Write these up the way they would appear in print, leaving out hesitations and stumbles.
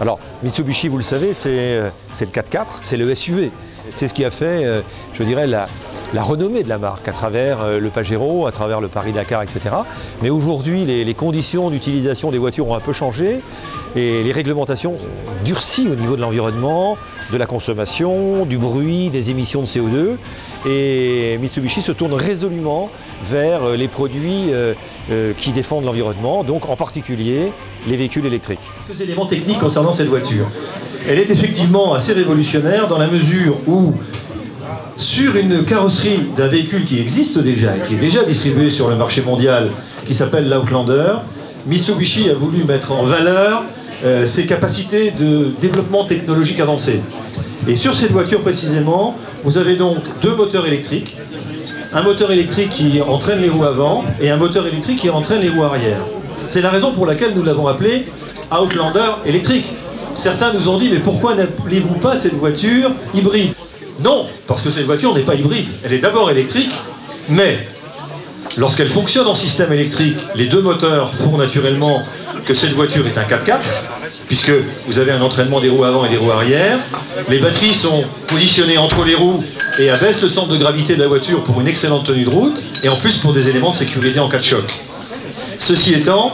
Alors Mitsubishi, vous le savez, c'est le 4x4, c'est le SUV. C'est ce qui a fait, je dirais, la renommée de la marque à travers le Pajero, à travers le Paris-Dakar, etc. Mais aujourd'hui, les conditions d'utilisation des voitures ont un peu changé et les réglementations durcissent au niveau de l'environnement, de la consommation, du bruit, des émissions de CO2. Et Mitsubishi se tourne résolument vers les produits qui défendent l'environnement, donc en particulier les véhicules électriques. Quelques éléments techniques concernant cette voiture. Elle est effectivement assez révolutionnaire dans la mesure où, sur une carrosserie d'un véhicule qui existe déjà et qui est déjà distribué sur le marché mondial, qui s'appelle l'Outlander, Mitsubishi a voulu mettre en valeur ses capacités de développement technologique avancé. Et sur cette voiture précisément, vous avez donc deux moteurs électriques, un moteur électrique qui entraîne les roues avant et un moteur électrique qui entraîne les roues arrière. C'est la raison pour laquelle nous l'avons appelé Outlander électrique. Certains nous ont dit, mais pourquoi n'appelez-vous pas cette voiture hybride? Non, parce que cette voiture n'est pas hybride. Elle est d'abord électrique, mais lorsqu'elle fonctionne en système électrique, les deux moteurs font naturellement que cette voiture est un 4x4, puisque vous avez un entraînement des roues avant et des roues arrière. Les batteries sont positionnées entre les roues et abaissent le centre de gravité de la voiture pour une excellente tenue de route, et en plus pour des éléments de sécurité en cas de choc. Ceci étant,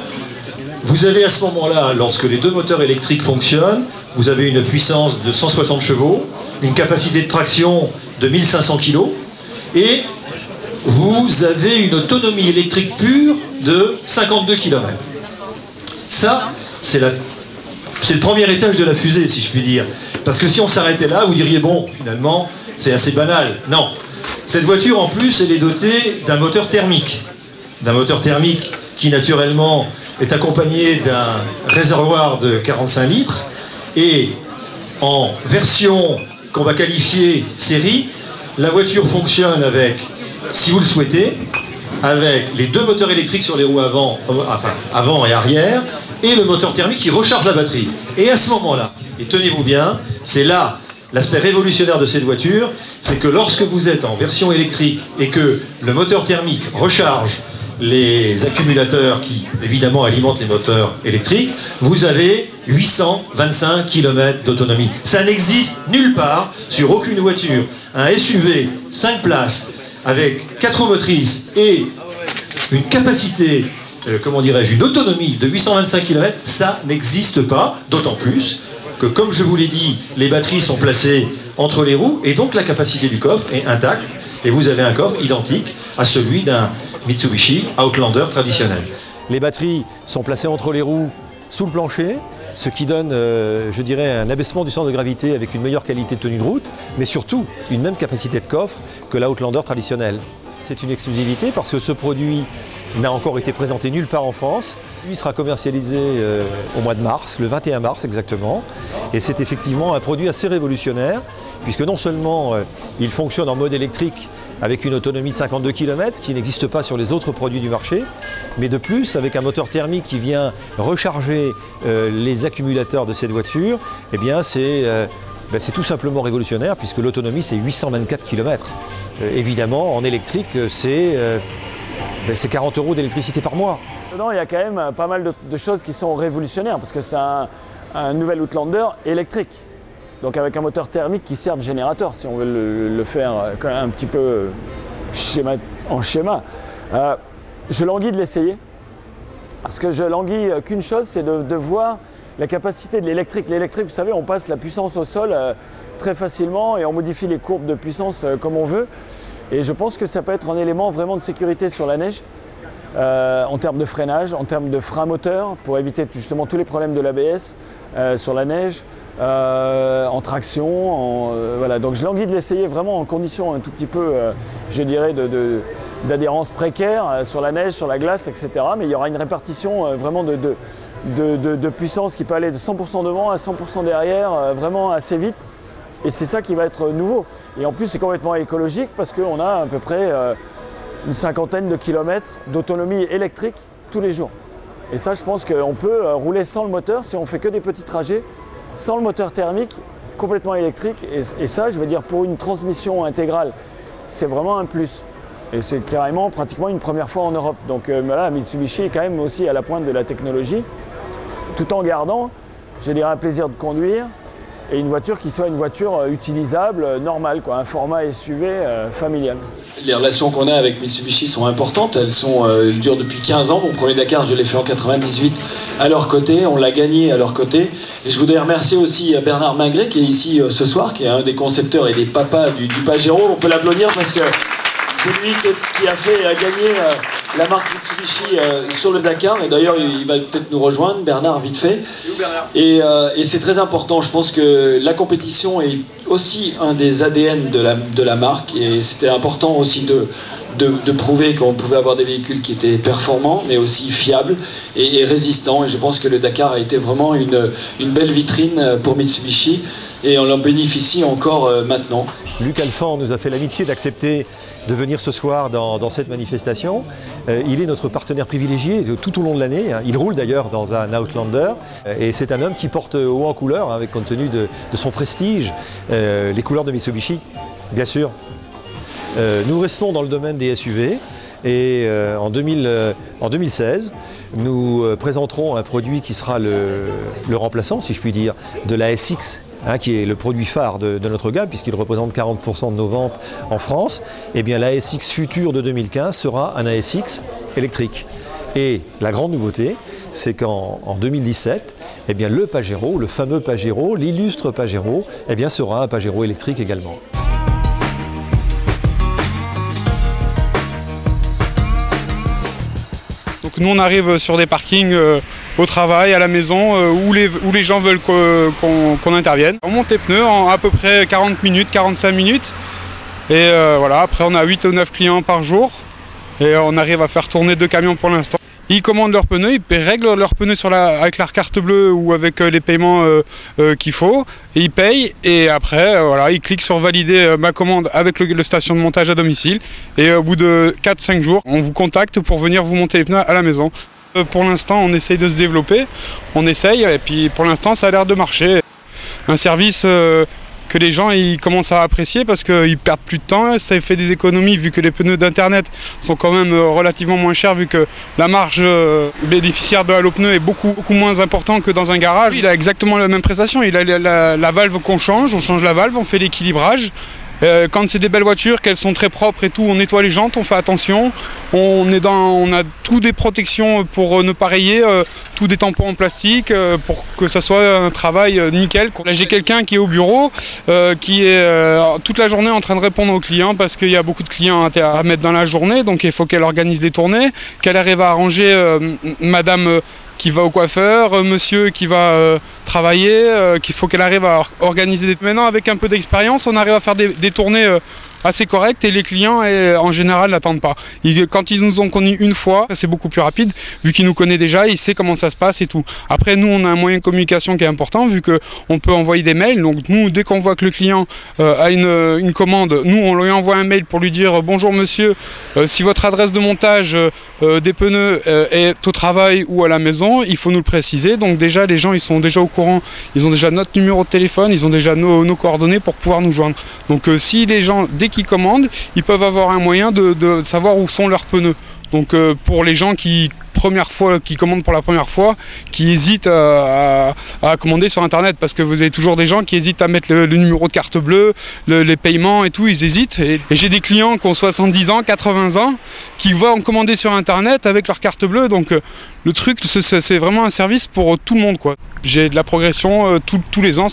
vous avez à ce moment-là, lorsque les deux moteurs électriques fonctionnent, vous avez une puissance de 160 chevaux, une capacité de traction de 1500 kg, et vous avez une autonomie électrique pure de 52 km. Ça, c'est le premier étage de la fusée, si je puis dire. Parce que si on s'arrêtait là, vous diriez, bon, finalement, c'est assez banal. Non. Cette voiture, en plus, elle est dotée d'un moteur thermique. D'un moteur thermique qui, naturellement, est accompagné d'un réservoir de 45 litres. Et en version qu'on va qualifier série, la voiture fonctionne avec, si vous le souhaitez, avec les deux moteurs électriques sur les roues avant et arrière, et le moteur thermique qui recharge la batterie. Et à ce moment-là, et tenez-vous bien, c'est là l'aspect révolutionnaire de cette voiture, c'est que lorsque vous êtes en version électrique et que le moteur thermique recharge les accumulateurs qui, évidemment, alimentent les moteurs électriques, vous avez 825 km d'autonomie. Ça n'existe nulle part, sur aucune voiture. Un SUV 5 places, avec 4 roues motrices et une capacité, comment dirais-je, une autonomie de 825 km, ça n'existe pas, d'autant plus que, comme je vous l'ai dit, les batteries sont placées entre les roues et donc la capacité du coffre est intacte et vous avez un coffre identique à celui d'un Mitsubishi Outlander traditionnel. Les batteries sont placées entre les roues sous le plancher, ce qui donne, je dirais, un abaissement du centre de gravité avec une meilleure qualité de tenue de route, mais surtout une même capacité de coffre que l'Outlander traditionnel. C'est une exclusivité parce que ce produit n'a encore été présenté nulle part en France. Il sera commercialisé au mois de mars, le 21 mars exactement. Et c'est effectivement un produit assez révolutionnaire puisque non seulement il fonctionne en mode électrique avec une autonomie de 52 km, ce qui n'existe pas sur les autres produits du marché, mais de plus avec un moteur thermique qui vient recharger les accumulateurs de cette voiture, eh bien c'est tout simplement révolutionnaire puisque l'autonomie c'est 824 km. Évidemment, en électrique, c'est 40 € d'électricité par mois. Dedans, il y a quand même pas mal de choses qui sont révolutionnaires parce que c'est un nouvel Outlander électrique. Donc avec un moteur thermique qui sert de générateur, si on veut le faire quand même un petit peu en schéma. Je languis de l'essayer parce que je languis qu'une chose, c'est de voir la capacité de l'électrique. L'électrique, vous savez, on passe la puissance au sol très facilement et on modifie les courbes de puissance comme on veut. Et je pense que ça peut être un élément vraiment de sécurité sur la neige, en termes de freinage, en termes de frein moteur, pour éviter justement tous les problèmes de l'ABS sur la neige, en traction. Voilà. Donc je languis de l'essayer vraiment en conditions un tout petit peu, je dirais, d'adhérence précaire sur la neige, sur la glace, etc. Mais il y aura une répartition vraiment de puissance qui peut aller de 100% devant à 100% derrière, vraiment assez vite. Et c'est ça qui va être nouveau. Et en plus, c'est complètement écologique parce qu'on a à peu près une cinquantaine de kilomètres d'autonomie électrique tous les jours. Et ça, je pense qu'on peut rouler sans le moteur si on fait que des petits trajets, sans le moteur thermique, complètement électrique. Et ça, je veux dire, pour une transmission intégrale, c'est vraiment un plus. Et c'est carrément pratiquement une première fois en Europe. Donc voilà, Mitsubishi est quand même aussi à la pointe de la technologie, tout en gardant je dirais, un plaisir de conduire et une voiture qui soit une voiture utilisable, normale, quoi, un format SUV familial. Les relations qu'on a avec Mitsubishi sont importantes, elles durent depuis 15 ans. Mon premier Dakar, je l'ai fait en 98 à leur côté, on l'a gagné à leur côté. Et je voudrais remercier aussi Bernard Mingré qui est ici ce soir, qui est un des concepteurs et des papas du Pajero. On peut l'applaudir parce que c'est lui qui a fait gagner la marque Mitsubishi sur le Dakar. Et d'ailleurs, il va peut-être nous rejoindre, Bernard, vite fait. Et c'est très important. Je pense que la compétition est aussi un des ADN de la marque. Et c'était important aussi de prouver qu'on pouvait avoir des véhicules qui étaient performants, mais aussi fiables et résistants. Et je pense que le Dakar a été vraiment une belle vitrine pour Mitsubishi. Et on en bénéficie encore maintenant. Luc Alphand nous a fait l'amitié d'accepter de venir ce soir dans cette manifestation. Il est notre partenaire privilégié tout au long de l'année. Il roule d'ailleurs dans un Outlander. Et c'est un homme qui porte haut en couleur, avec compte tenu de son prestige, les couleurs de Mitsubishi, bien sûr. Nous restons dans le domaine des SUV. Et en 2016, nous présenterons un produit qui sera le remplaçant, si je puis dire, de la SX, qui est le produit phare de notre gamme, puisqu'il représente 40% de nos ventes en France. Et bien la SX future de 2015 sera un ASX électrique. Et la grande nouveauté, c'est qu'en 2017, eh bien, le Pajero, le fameux Pajero, l'illustre Pajero, eh bien, sera un Pajero électrique également. Donc nous on arrive sur des parkings au travail, à la maison, où les gens veulent qu'on intervienne. On monte les pneus en à peu près 40 minutes, 45 minutes. Et voilà, après on a 8 ou 9 clients par jour. Et on arrive à faire tourner 2 camions pour l'instant. Ils commandent leurs pneus, ils règlent leurs pneus avec leur carte bleue ou avec les paiements qu'il faut. Et ils payent et après voilà, ils cliquent sur valider ma commande avec le station de montage à domicile. Et au bout de 4-5 jours, on vous contacte pour venir vous monter les pneus à la maison. Pour l'instant, on essaye de se développer, on essaye et puis pour l'instant, ça a l'air de marcher. Un service que les gens ils commencent à apprécier parce qu'ils perdent plus de temps, ça fait des économies vu que les pneus d'internet sont quand même relativement moins chers vu que la marge bénéficiaire de Halo Pneus est beaucoup moins importante que dans un garage. Il a exactement la même prestation, il a la valve qu'on change, on change la valve, on fait l'équilibrage. Quand c'est des belles voitures, qu'elles sont très propres et tout, on nettoie les jantes, on fait attention. On a tout des protections pour ne pas rayer, tout des tampons en plastique pour que ça soit un travail nickel. Là j'ai quelqu'un qui est au bureau, qui est toute la journée en train de répondre aux clients parce qu'il y a beaucoup de clients à mettre dans la journée, donc il faut qu'elle organise des tournées, qu'elle arrive à arranger madame qui va au coiffeur, monsieur qui va travailler, qu'il faut qu'elle arrive à organiser des... Maintenant, avec un peu d'expérience, on arrive à faire des tournées assez correctes et les clients, en général, n'attendent pas. Quand ils nous ont connus une fois, c'est beaucoup plus rapide, vu qu'ils nous connaissent déjà, ils savent comment ça se passe et tout. Après, nous, on a un moyen de communication qui est important, vu qu'on peut envoyer des mails. Donc, nous, dès qu'on voit que le client a une commande, nous, on lui envoie un mail pour lui dire « Bonjour monsieur, si votre adresse de montage des pneus est au travail ou à la maison, il faut nous le préciser. » Donc déjà, les gens, ils sont déjà au courant, ils ont déjà notre numéro de téléphone, ils ont déjà nos coordonnées pour pouvoir nous joindre. Donc, si les gens, dès qu'ils commandent, ils peuvent avoir un moyen de savoir où sont leurs pneus. Donc pour les gens qui commandent pour la première fois, qui hésitent à commander sur internet, parce que vous avez toujours des gens qui hésitent à mettre le numéro de carte bleue, les paiements et tout, ils hésitent. Et j'ai des clients qui ont 70 ans, 80 ans, qui vont commander sur internet avec leur carte bleue. Donc le truc, c'est vraiment un service pour tout le monde, quoi. J'ai de la progression tous les ans,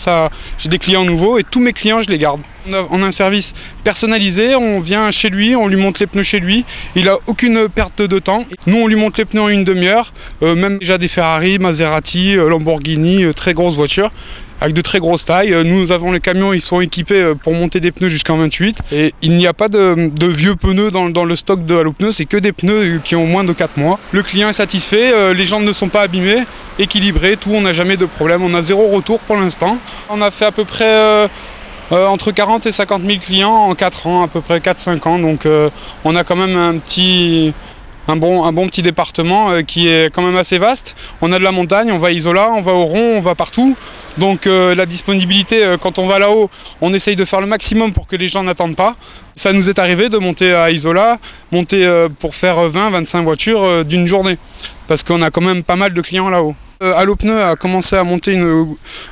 j'ai des clients nouveaux et tous mes clients, je les garde. On a un service personnalisé, on vient chez lui, on lui monte les pneus chez lui, il n'a aucune perte de temps. Nous, on lui monte les pneus en une demi-heure, même déjà des Ferrari, Maserati, Lamborghini, très grosses voitures, avec de très grosses tailles. Nous avons les camions, ils sont équipés pour monter des pneus jusqu'en 28. Et il n'y a pas de vieux pneus dans le stock de Halo Pneus, c'est que des pneus qui ont moins de 4 mois. Le client est satisfait, les jantes ne sont pas abîmées, équilibrées, tout, on n'a jamais de problème. On a 0 retour pour l'instant. On a fait à peu près entre 40 et 50 000 clients en 4 ans, à peu près 4-5 ans. Donc on a quand même un bon petit département qui est quand même assez vaste. On a de la montagne, on va à Isola, on va au Rond, on va partout. Donc la disponibilité, quand on va là-haut, on essaye de faire le maximum pour que les gens n'attendent pas. Ça nous est arrivé de monter à Isola, monter pour faire 20-25 voitures d'une journée. Parce qu'on a quand même pas mal de clients là-haut. Allo Pneus a commencé à monter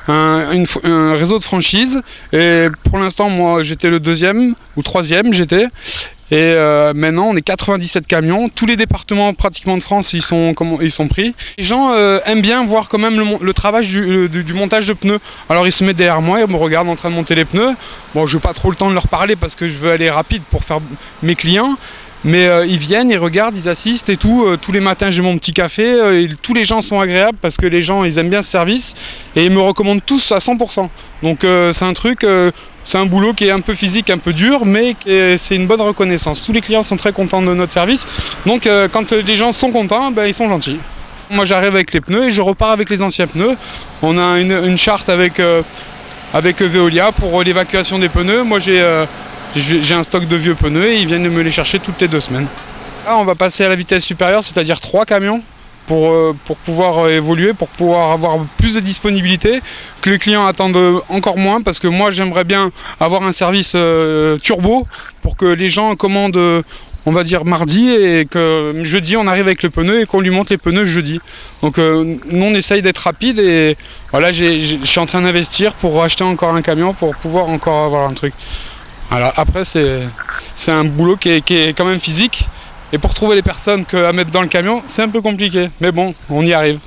un réseau de franchise et pour l'instant moi j'étais le 2e ou 3e et maintenant on est 97 camions, tous les départements pratiquement de France ils sont pris. Les gens aiment bien voir quand même le travail du montage de pneus, alors ils se mettent derrière moi et me regardent en train de monter les pneus. Bon, je n'ai pas trop le temps de leur parler parce que je veux aller rapide pour faire mes clients. Mais ils viennent, ils regardent, ils assistent et tout. Tous les matins, j'ai mon petit café. Et tous les gens sont agréables parce que les gens, ils aiment bien ce service. Et ils me recommandent tous à 100%. Donc c'est un truc, c'est un boulot qui est un peu physique, un peu dur, mais c'est une bonne reconnaissance. Tous les clients sont très contents de notre service. Donc quand les gens sont contents, ben, ils sont gentils. Moi, j'arrive avec les pneus et je repars avec les anciens pneus. On a une charte avec Veolia pour l'évacuation des pneus. Moi, j'ai un stock de vieux pneus et ils viennent me les chercher toutes les 2 semaines. Là, on va passer à la vitesse supérieure, c'est-à-dire 3 camions pour pouvoir évoluer, pour pouvoir avoir plus de disponibilité, que les clients attendent encore moins parce que moi j'aimerais bien avoir un service turbo pour que les gens commandent, on va dire mardi et que jeudi on arrive avec le pneu et qu'on lui monte les pneus jeudi. Donc nous on essaye d'être rapide et voilà, je suis en train d'investir pour acheter encore un camion pour pouvoir encore avoir un truc. Alors après c'est un boulot qui est quand même physique et pour trouver les personnes à mettre dans le camion c'est un peu compliqué mais bon on y arrive.